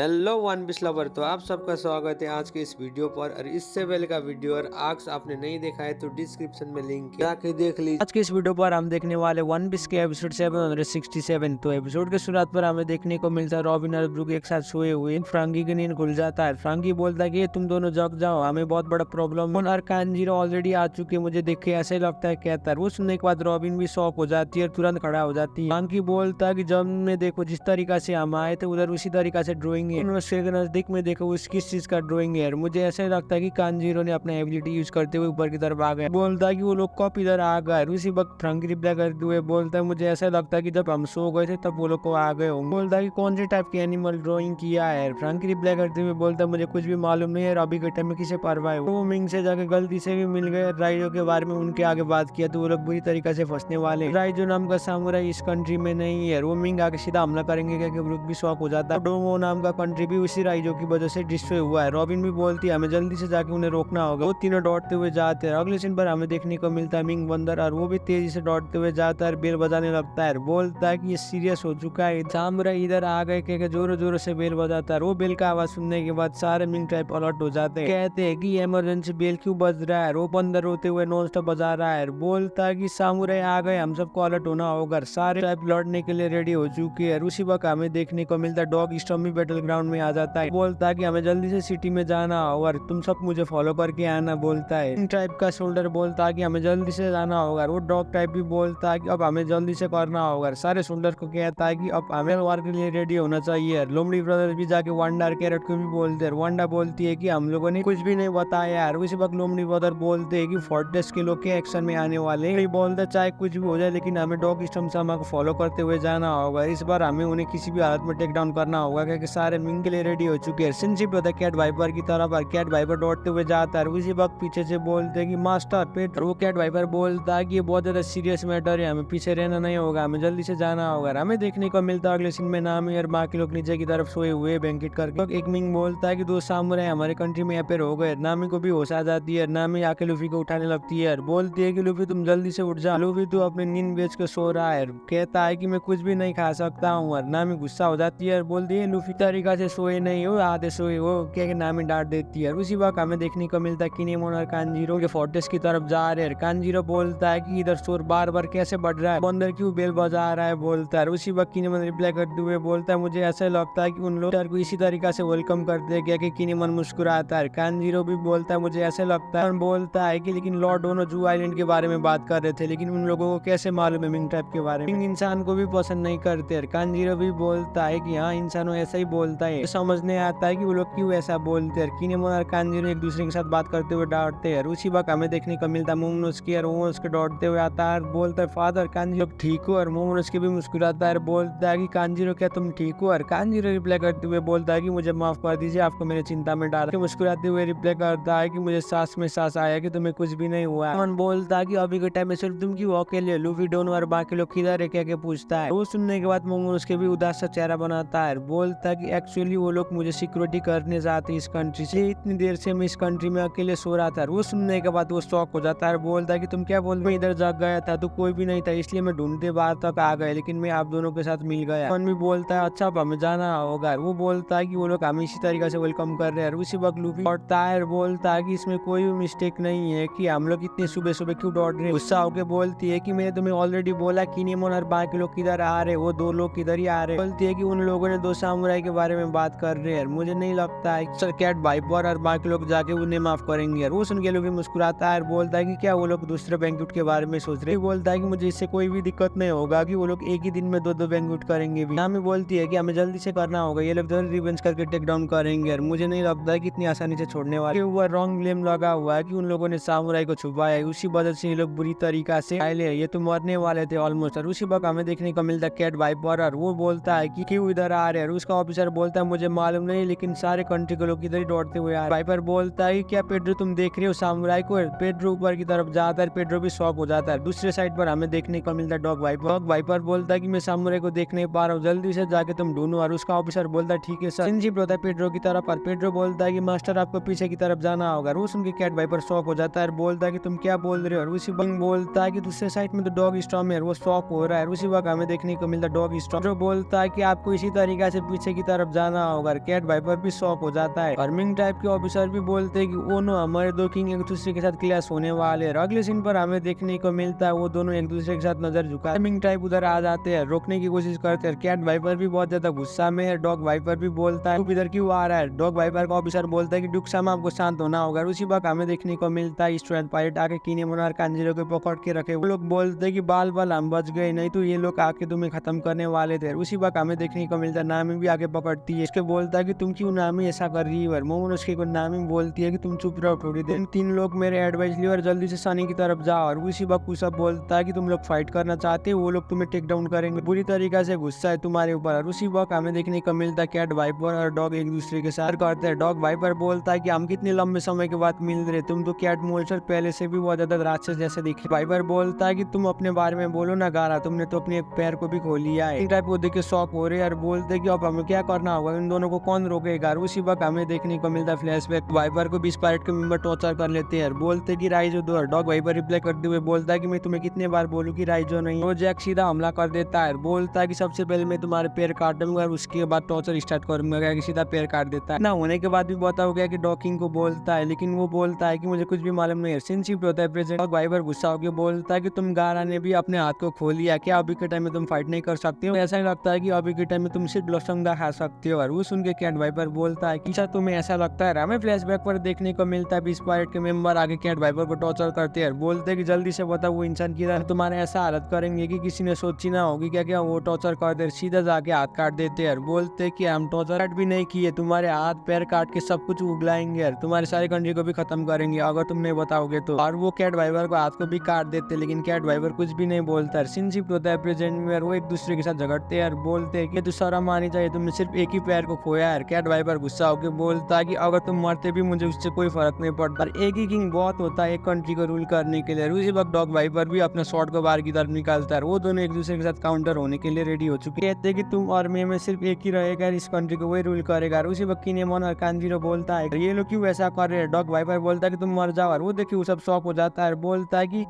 Hello one piece lover. तो आप सबका स्वागत है आज के इस वीडियो पर। और इससे पहले का वीडियो और आज आपने नहीं देखा है तो डिस्क्रिप्शन में लिंक है, जाके देख लीजिए। आज के इस वीडियो पर हम देखने वाले वन पीस के एपिसोड 767। तो एपिसोड के शुरुआत पर हमें देखने को मिलता है रॉबिन और ब्रूक एक साथ सोए हुए। फ्रांकी की नींद खुल जाता है। फ्रांकी बोलता है कि तुम दोनों जग जाओ, हमें बहुत बड़ा प्रॉब्लम है और कांजीरो ऑलरेडी आ चुके, मुझे देख के ऐसे लगता है कहता है। वो सुनने के बाद रॉबिन भी शॉक हो जाती है और तुरंत खड़ा हो जाती है। फ्रांकी बोलता है कि जब में देखो जिस तरीका से हम आए थे उधर उसी तरीका से ड्राइंग है, नजदीक में देखो उस किस चीज का ड्राइंग है। मुझे ऐसा लगता है कि कांजीरो ने अपना एबिलिटी यूज करते हुए ऊपर की तरफ आ गया। बोलता है कि वो लोग कब इधर आ गए। उसी वक्त फ्रंकी रिप्लाई करते हुए बोलता है मुझे ऐसा लगता है कि जब हम सो गए थे तब वो लोग को आ गए होंगे। बोलता है कि कौन से टाइप के एनिमल ड्राइंग किया है। फ्रंकी रिप्लाई करते हुए बोलता है मुझे कुछ भी मालूम नहीं है, अभी के टाइम में किसे परवाह है। वो मिंग से जाकर गलती से भी मिल गए। राइजो के बारे में उनके आगे बात किया तो वो लोग बुरी तरीके से फंसने वाले। राइजो नाम का सामुराई इस कंट्री में नहीं है। वो मिंग आगे सीधा हमला करेंगे क्योंकि ब्रूक भी शॉक हो जाता है। डोमो नाम का कंट्री भी उसी राइजो की वजह से डिस्ट्रॉय हुआ है। रॉबिन भी बोलती है हमें जल्दी से जाके उन्हें रोकना होगा। वो तीनों दौड़ते हुए जाते हैं। अगले सीन पर हमें देखने को मिलता है मिंग बंदर और वो भी तेजी से दौड़ते हुए जाता है, बेल बजाने लगता है। बोलता है कि ये सीरियस हो चुका है, सामुराई इधर आ गए कह के जोरों जोरों से बेल बजाता है। वो बेल का आवाज सुनने के बाद सारे मिंग ट्राइब अलर्ट हो जाते हैं। कहते हैं कि इमरजेंसी बेल क्यों बज रहा है। वो बंदर रोते हुए नॉन स्टॉप बजा रहा है। बोलता है कि सामुराई आ गए, हम सबको अलर्ट होना होगा। सारे ट्राइब लड़ने के लिए रेडी हो चुके हैं। उसी वक्त हमें देखने को मिलता है डॉग स्टॉर्म भी बैटल ग्राउंड में आ जाता है। बोलता है कि हमें जल्दी से सिटी में जाना होगा, तुम सब मुझे फॉलो करके आना। बोलता है टाइप का शोल्डर बोलता है कि हमें जल्दी से जाना होगा। वो डॉग टाइप भी बोलता है कि अब हमें जल्दी से करना होगा। सारे शोल्डर को कहता है कि अब हमें वार के लिए रेडी होना चाहिए। लोमड़ी ब्रदर भी जाके वांडा और कैरेट को भी बोलते हैं। वांडा बोलती है कि हम लोगों ने कुछ भी नहीं बताया यार। उसी वक्त लोमड़ी ब्रदर बोलते हैं कि फोर्ट्रेस के लोग के एक्शन में आने वाले हैं। बोलते चाहे कुछ भी हो जाए लेकिन हमें डॉग स्टॉर्म से हमको फॉलो करते हुए जाना होगा। इस बार हमें उन्हें किसी भी हालत में टेक डाउन करना होगा क्योंकि सारे मिंग के लिए रेडी हो चुके हैं। सिंसिप होता है कैट वाइपर की तरफ और कैट वाइपर दौड़ते हुए जाता है। उसी वक्त पीछे से बोलते हैं कि मास्टर पेट। वो कैट वाइपर बोलता है कि ये बहुत ज्यादा सीरियस मैटर है, हमें पीछे रहना नहीं होगा, हमें जल्दी से जाना होगा। हमें देखने को मिलता है अगले सीन में नामी और बाकी लोग नीचे की तरफ सोए हुए बैंकेट करके। एक मिंग बोलता है कि दो सामुराई हमारे कंट्री में अपेयर हो गए। नामी को भी होश आ जाती है। नामी आके लूफी को उठाने लगती है। बोलती है कि लूफी तुम जल्दी से उठ जा। लूफी तो अपनी नींद बेच के सो रहा है। कहता है कि मैं कुछ भी नहीं खा सकता हूँ। और नामी गुस्सा हो जाती है और बोलती है लूफी तरीका से सोए नहीं हो, आधे सोए हो क्या। नामी डांट देती है। उसी वक्त हमें देखने को मिलता है किनेमोन और कांजीरो के फोर्ट्रेस की तरफ जा रहे हैं। कांजीरो बोलता है कि इधर शोर बार बार कैसे बढ़ रहा है, बंदर क्यों बेल बजा रहा है। बोलता है उसी वक्त किनेमोन रिप्लाई करते हुए बोलता है मुझे ऐसा लगता है कि उन लोग को इसी तरीका से वेलकम करते हैं। क्या कि किनेमोन मुस्कुराता है। कांजीरो भी बोलता है मुझे ऐसा लगता है। बोलता है कि लेकिन लॉर्ड दोनों जू आइलैंड के बारे में बात कर रहे थे, लेकिन उन लोगों को कैसे मालूम है मिंग टाइप के बारे में। इंसान को भी पसंद नहीं करते। कांजीरो भी बोलता है कि हाँ इंसानों ऐसा ही बोलता है। समझने आता है कि वो लोग क्यों ऐसा बोलते हैं। किनेमोन और कांजीरो एक दूसरे के साथ बात करते हुए डांटते हैं। उसी वक्त हमें देखने को मिलता है मोमोनोसुके और वो उसके दौड़ते हुए आता है। बोलता है फादर कांजीरो ठीक हो। और मोमोनोसुके भी मुस्कुराता है। बोलता है कि कांजीरो क्या तुम ठीक हो। और कांजीरो रिप्लाई करते हुए बोलता है कि मुझे माफ कर दीजिए, आपको मेरी चिंता में डाला। मुस्कुराते हुए रिप्लाई करता है कि मुझे सांस में सांस आया कि तुम्हें कुछ भी नहीं हुआ। बोलता है कि अभी के टाइम में सिर्फ तुम क्यों अकेले, लूफी डोनो और बाकी लोग किधर है क्या के पूछता है। वो सुनने के बाद मोमोनोसुके भी उदास सा चेहरा बनाता है। बोलता है कि एक्चुअली वो लोग मुझे सिक्योरिटी करने जाते इस कंट्री से, इतनी देर से मैं इस कंट्री में अकेले सो रहा था। वो सुनने के बाद वो शॉक हो जाता है। बोलता है कि तुम क्या बोल रहे हो, इधर जग गया था तो कोई भी नहीं था इसलिए मैं ढूंढते बाहर तक आ गए, लेकिन मैं आप दोनों के साथ मिल गया। मन भी बोलता है अच्छा अब हमें जाना होगा। वो बोलता है कि वो लोग हमें इसी तरीके से वेलकम कर रहे हैं। उसी वक्त लूफी दौड़ता है। बोलता है कि इसमें कोई भी मिस्टेक नहीं है कि हम लोग इतने सुबह सुबह क्यों दौड़ रहे हैं। गुस्सा होकर बोलती है कि मैंने तुम्हें ऑलरेडी बोला किनेमोन और बाकी लोग किधर आ रहे, वो दो लोग किधर ही आ रहे। बोलती है कि उन लोगों ने दो सामुराई के बारे में बात कर रहे हैं। मुझे नहीं लगता है सर कैट वाइपर और बाकी लोग जाके उन्हें माफ करेंगे। वो सुन के लूफी मुस्कुराता है। बोलता है कि क्या वो लोग दूसरे बैंक्वेट के बारे में सोच रहे हैं। बोलता है कि मुझे इससे कोई भी दिक्कत नहीं होगा कि वो लोग एक ही दिन में दो बैंक्वेट करेंगे भी। नामी बोलती है कि हमें जल्दी से करना होगा, ये लोग जल्दी रिवेंज करके टेक डाउन करेंगे। और मुझे नहीं लगता है कि इतनी आसानी से छोड़ने वाले। ऊपर रॉन्ग ब्लेम लगा हुआ है कि उन लोगों ने सामुराई को छुपाया है, उसी वजह से ये लोग बुरी तरीका से आए, ये तो मरने वाले थे ऑलमोस्ट। और उसी वक्त हमें देखने को मिलता है कैट वाइपर और वो बोलता है कि क्यों इधर आ रहे हैं। उसका ऑफिसर बोलता है मुझे मालूम नहीं, लेकिन सारे कंट्री के लोग इधर ही दौड़ते हुए आ रहे। वाइपर बोलता है क्या पेड्रो तुम देख रहे हो सामुराई को। पेड्रो ऊपर की तरफ जाता है। पेड्रो भी शॉक हो जाता है। दूसरे साइड पर हमें देखने को मिलता है डॉग वाइपर। डॉग वाइपर बोलता है कि मैं सामुराई को देख नहीं पा रहा हूँ, जल्दी से जाके तुम ढूंढो। और उसका ऑफिसर बोलता है ठीक है सर। सिंजिप होता है पेड्रो की तरफ और पेड्रो बोलता है कि मास्टर आपको पीछे की तरफ जाना होगा। वो सुन के कैट वाइपर शॉक हो जाता है। बोलता है कि तुम क्या बोल रहे हो। और उसी वक्त बोलता है कि दूसरे साइड में तो डॉग स्टॉर्म है, वो शॉक हो रहा है। उसी वक्त हमें देखने को मिलता है डॉग स्टॉर्म जो बोलता है कि आपको इसी तरीके से पीछे की तरफ तरफ जाना होगा। कैट वाइपर भी शॉक हो जाता है और मिंग टाइप के ऑफिसर भी बोलते हैं कि ओ नो, हमारे दो किंग एक दूसरे के साथ क्लैश होने वाले हैं। अगले सीन पर हमें देखने को मिलता है वो दोनों एक दूसरे के साथ नजर झुका, मिंग टाइप उधर आ जाते हैं, रोकने की कोशिश करते हैं। कैट वाइपर भी बहुत ज्यादा गुस्सा में है। डॉग वाइपर भी बोलता है तू इधर क्यों आ रहा है। डॉग वाइपर का ऑफिसर बोलता है कि ड्यूक सामा आपको शांत होना होगा। उसी वक्त हमें देखने को मिलता है स्टूडेंट पायलट आके किनेमोन और कांजीरो को पकड़ के रखे। वो लोग बोलते हैं कि बाल बाल हम बच गए, नहीं तो ये लोग आके तुम्हें खत्म करने वाले थे। उसी वक्त हमें देखने को मिलता है नामी भी आगे पकड़ती है, इसके बोलता है कि तुम क्यों नामी ऐसा कर रही है। मोमोन उसके को नामी बोलती है कि तुम चुप रहो थोड़ी देर, तीन लोग मेरे एडवाइस लियो और जल्दी से सनी की तरफ जाओ। और उसी वक्त वो सब बोलता है कि तुम लोग फाइट करना चाहते हो, वो लोग तुम्हें टेक डाउन करेंगे, बुरी तरीका से गुस्सा है तुम्हारे ऊपर। और उसी वक्त हमें देखने को मिलता है कैट वाइपर और डॉग एक दूसरे के साथ करते हैं। डॉग वाइपर बोलता है कि हम कितने लंबे समय के बाद मिल रहे, तुम तो कैट मोल्सर पहले से भी बहुत ज्यादा राक्षस जैसे दिखे। वाइपर बोलता है कि तुम अपने बारे में बोलो ना गारा, तुमने तो अपने एक पैर को भी खो लिया है। टाइप को देख के शॉक हो रहे हैं और बोलते कि अब हमें क्या करना होगा, इन दोनों को कौन रोकेगा। उसी वक्त हमें देखने को मिलता है फ्लैशबैक, वाइपर को 20 पायलट के मेंबर टॉर्चर कर लेते हैं। बोलते कि राइजो दो। डॉग वाइपर रिप्लाई करते हुए बोलता है कि मैं तुम्हें कितने बार बोलूं कि राइजो नहीं। वो जैक सीधा हमला कर देता है, बोलता है कि सबसे पहले मैं तुम्हारे पैर काट दूंगा और उसके बाद टॉर्चर स्टार्ट करूंगा। सीधा पैर काट देता है ना। होने के बाद भी पता हो गया कि डॉकिंग को बोलता है, लेकिन वो बोलता है कि मुझे कुछ भी मालूम नहीं है। सिंसिप होता है प्रेजेंट। डॉग वाइपर गुस्सा होकर बोलता है कि तुम गारा ने भी अपने हाथ को खो लिया क्या, अभी के टाइम में तुम फाइट नहीं कर सकते हो। ऐसा ही लगता है कि अभी के टाइम में तुम सिर्फ ब्लॉसम खा सकते हो। और वो सुन के कैट वाइपर बोलता है कि अच्छा तुम्हें ऐसा लगता है। हमें फ्लैशबैक पर देखने को मिलता है 20 पायलट के मेंबर आगे कैट वाइपर को टॉर्चर करते हैं, बोलते हैं कि जल्दी से बताओ वो इंसान की तरह तुम्हारे ऐसा हालत करेंगे कि किसी ने सोची ना होगी। क्या क्या वो टॉर्चर कर दे, सीधा जाके हाथ काट देते हैं। बोलते हैं कि हम टॉर्चर भी नहीं किए, तुम्हारे हाथ पैर काट के सब कुछ उगलाएंगे और तुम्हारे सारे कंट्री को भी खत्म करेंगे अगर तुम नहीं बताओगे तो। और वो कैट वाइपर को हाथ को भी काट देते, लेकिन कैट वाइपर कुछ भी नहीं बोलता। सिंसिप होता है प्रेजेंट में और वो एक दूसरे के साथ झगड़ते हैं और बोलते हैं कि तू शर्म आनी चाहिए, तुमने सिर्फ एक ही पैर को खोया है। कैट वाइपर गुस्सा होकर बोलता है कि अगर तुम मरते भी मुझे उससे कोई फर्क नहीं पड़ता, एक ही किंग बहुत होता है एक कंट्री को रूल करने के लिए। उसी वक्त डॉग वाइपर भी अपना शॉट को बाहर की तरफ निकालता है। वो दोनों एक दूसरे के साथ काउंटर होने के लिए रेडी हो चुके हैं। कहते हैं कि तुम और मैं में सिर्फ एक ही रहेगा, इस कंट्री को वही रूल करेगा। उसी वक्त किनेमोन और कांजीरो बोलता है ये लोग क्यों ऐसा कर रहे हैं। डॉग वाइपर बोलता है कि तुम मर जाओ। और वो देखिए वो सब शॉक हो जाता है, बोलता है कि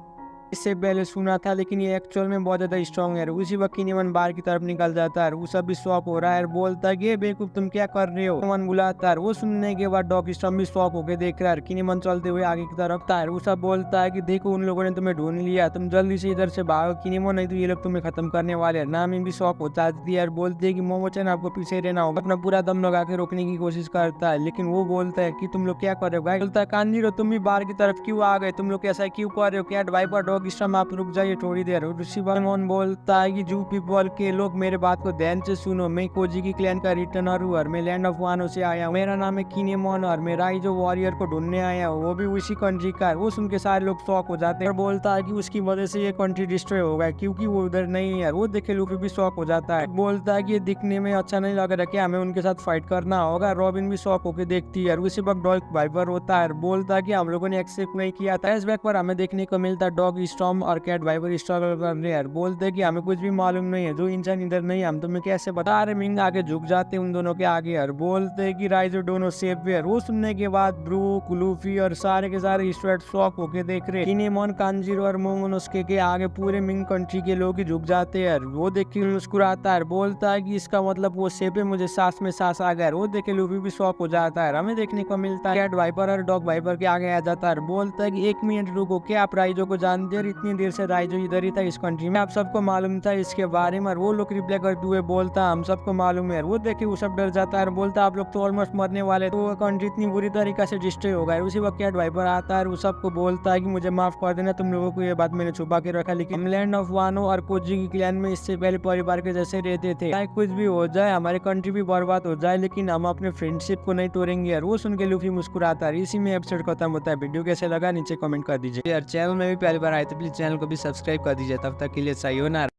इससे पहले सुना था लेकिन ये एक्चुअल में बहुत ज्यादा स्ट्रॉन्ग है। उसी वक्त किनेमन बाहर की तरफ निकल जाता है, वो सब भी शॉक हो रहा है, बोलता है कि बेवकूफ तुम क्या कर रहे हो। किनेमन बुलाता है, वो सुनने के बाद डॉग स्टॉर्म भी शॉक होकर देख रहा है। किनेमन चलते हुए आगे की तरफ आता है, वो सब बोलता है कि देखो उन लोगों ने तुम्हें ढूंढ लिया, तुम जल्दी से इधर से भागो किनेमन, नहीं तो ये लोग तुम्हें खत्म करने वाले हैं। नामी भी शॉक हो जाती है और बोलती है कि मोमोचन आपको पीछे रहना होगा। अपना पूरा दम लगा के रोकने की कोशिश करता है, लेकिन वो बोलता है कि तुम लोग क्या कर रहे हो। बोलता है कांजीरो तुम भी बाहर की तरफ क्यों आ गए, तुम लोग ऐसा क्यों कर रहे हो। कैट वाइपर डॉग स्टॉर्म आप रुक ये थोड़ी देर। ऋषिमोन बोलता है कि जू पीपल के लोग मेरे बात को ध्यान से सुनो, मैं कोजी की क्लैन का रिटर्नर हूँ और मैं लैंड ऑफ वानो से आया हूँ। मेरा नाम है किनेमोन और मैं राइजो वॉरियर को ढूंढने आया हूँ, वो भी उसी कंट्री का। वो सुन के सारे लोग शॉक हो जाते हैं और बोलता है कि उसकी वजह से ये कंट्री डिस्ट्रॉय हो गया क्योंकि वो उधर नहीं है। वो देखे लूफी भी शॉक हो जाता है, बोलता है कि ये दिखने में अच्छा नहीं लग रहा, क्या हमें उनके साथ फाइट करना होगा। रॉबिन भी शॉक होकर देखती है और उसी वक्त डॉग वाइपर होता है, बोलता है कि हम लोगों ने एक्सेप्ट नहीं किया था। इस बैक पर हमें देखने को मिलता है डॉग स्टॉर्म और कैट वाइपर स्ट्रगल कर रहे हैं, बोलते हैं कि हमें कुछ भी मालूम नहीं है, जो इंसान इधर नहीं हम तुम्हें कैसे बता रहे। मिंग आगे झुक जाते उन दोनों के आगे और बोलते हैं कि राइजो दोनों सेफ है। वो सुनने के बाद ब्रूक लूफी और सारे के सारे स्टूडेंट शॉक होके देख रहे। किनेमोन कांजीरो और मोमोनोस्के के आगे पूरे मिंग कंट्री के लोग ही झुक जाते हैं। वो देख के मुस्कुराता है, बोलता है कि इसका मतलब वो सेफ है, मुझे सांस में सांस आ गया। वो देखे लूफी भी शॉक हो जाता है। हमें देखने को मिलता है कैट वाइपर और डॉग वाइपर के आगे आ जाता है, बोलता है कि 1 मिनट रुको, क्या आप राइजो को जानते हैं। इतनी देर से राइजो इधर ही था इस कंट्री में, आप सबको मालूम था इसके बारे में। वो लोग रिप्लाई करते हुए बोलता हम सबको मालूम है। वो देखे वो सब डर जाता है और बोलता आप लोग तो ऑलमोस्ट मरने वाले, तो वो कंट्री इतनी बुरी तरीके से डिस्ट्रॉय हो गया। उसी वक्त कैट वाइपर आता है, वो सबको बोलता है कि मुझे माफ कर देना, तुम लोगों को ये बात मैंने छुपा के रखा, लेकिन लैंड ऑफ वानो और कोजी की क्लैन में इससे पहले परिवार के जैसे रहते थे। चाहे कुछ भी हो जाए, हमारी कंट्री भी बर्बाद हो जाए, लेकिन हम अपने फ्रेंडशिप को नहीं तोड़ेंगे। और वो सुन के लूफी मुस्कुराता है। इसी में एपिसोड खत्म होता है। वीडियो कैसे लगा नीचे कमेंट कर दीजिए। यार चैनल में भी पहली बार आए तो प्लीज चैनल को भी सब्सक्राइब कर दीजिए। तब तक के लिए सायोनारा।